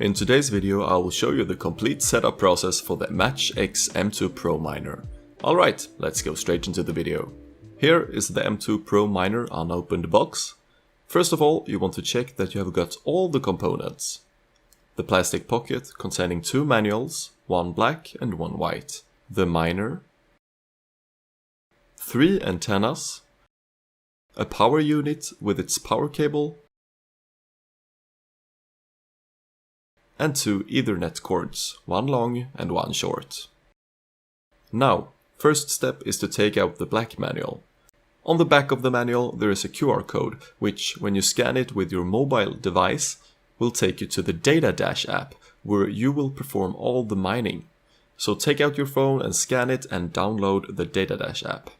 In today's video I will show you the complete setup process for the MatchX M2 Pro miner. Alright, let's go straight into the video. Here is the M2 Pro miner unopened box. First of all, you want to check that you have got all the components. The plastic pocket containing 2 manuals, one black and one white. The miner, 3 antennas, a power unit with its power cable, and 2 Ethernet cords, one long and one short. Now, first step is to take out the black manual. On the back of the manual there is a QR code, which, when you scan it with your mobile device, will take you to the Data Dash app, where you will perform all the mining. So take out your phone and scan it and download the Data Dash app.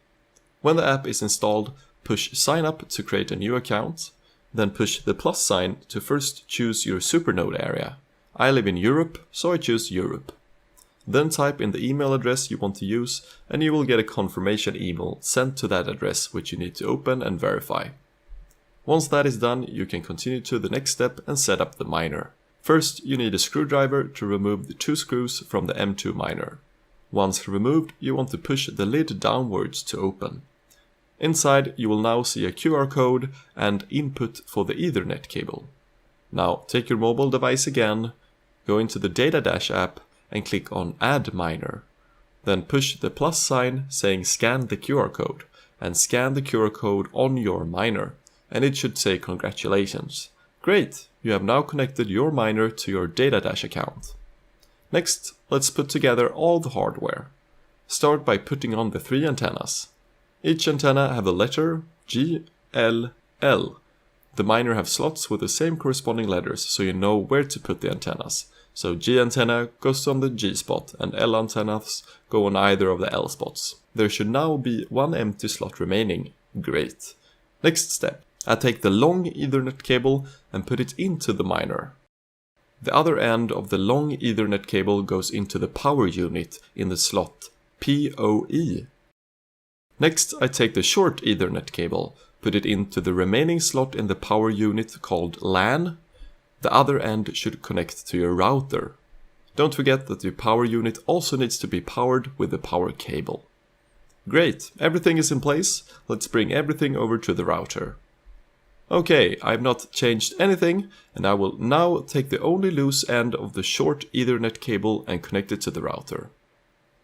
When the app is installed, push Sign Up to create a new account, then push the plus sign to first choose your supernode area. I live in Europe, so I choose Europe. Then type in the email address you want to use and you will get a confirmation email sent to that address, which you need to open and verify. Once that is done, you can continue to the next step and set up the miner. First, you need a screwdriver to remove the 2 screws from the M2 miner. Once removed, you want to push the lid downwards to open. Inside, you will now see a QR code and input for the Ethernet cable. Now, take your mobile device again, go into the Data Dash app and click on Add Miner. Then push the plus sign saying Scan the QR code and scan the QR code on your miner, and it should say congratulations. Great, you have now connected your miner to your Data Dash account. Next, let's put together all the hardware. Start by putting on the 3 antennas. Each antenna have a letter G, L, L. The miner have slots with the same corresponding letters, so you know where to put the antennas. So G antenna goes on the G spot and L antennas go on either of the L spots. There should now be 1 empty slot remaining. Great. Next step. I take the long Ethernet cable and put it into the miner. The other end of the long Ethernet cable goes into the power unit in the slot PoE. Next, I take the short Ethernet cable, put it into the remaining slot in the power unit called LAN. The other end should connect to your router. Don't forget that your power unit also needs to be powered with the power cable. Great, everything is in place. Let's bring everything over to the router. Okay, I have not changed anything, and I will now take the only loose end of the short Ethernet cable and connect it to the router.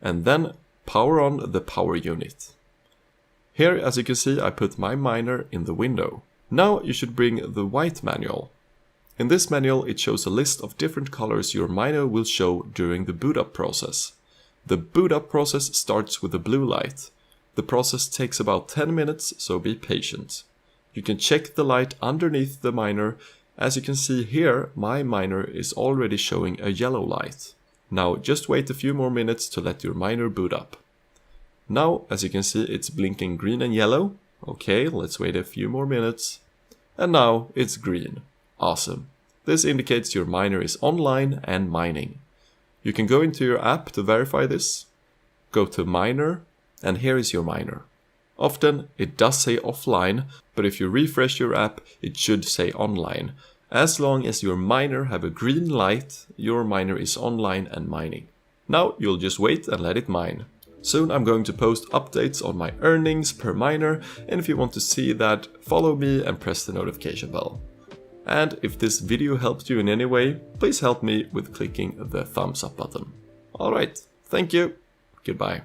And then power on the power unit. Here, as you can see, I put my miner in the window. Now you should bring the white manual. In this manual it shows a list of different colors your miner will show during the boot up process. The boot up process starts with the blue light. The process takes about 10 minutes, so be patient. You can check the light underneath the miner. As you can see here, my miner is already showing a yellow light. Now just wait a few more minutes to let your miner boot up. Now, as you can see, it's blinking green and yellow. Okay, let's wait a few more minutes. And now it's green. Awesome. This indicates your miner is online and mining. You can go into your app to verify this. Go to Miner, and here is your miner. Often it does say offline, but if you refresh your app, it should say online. As long as your miner have a green light, your miner is online and mining. Now you'll just wait and let it mine. Soon I'm going to post updates on my earnings per miner, and if you want to see that, follow me and press the notification bell. And if this video helped you in any way, please help me with clicking the thumbs up button. Alright, thank you, goodbye.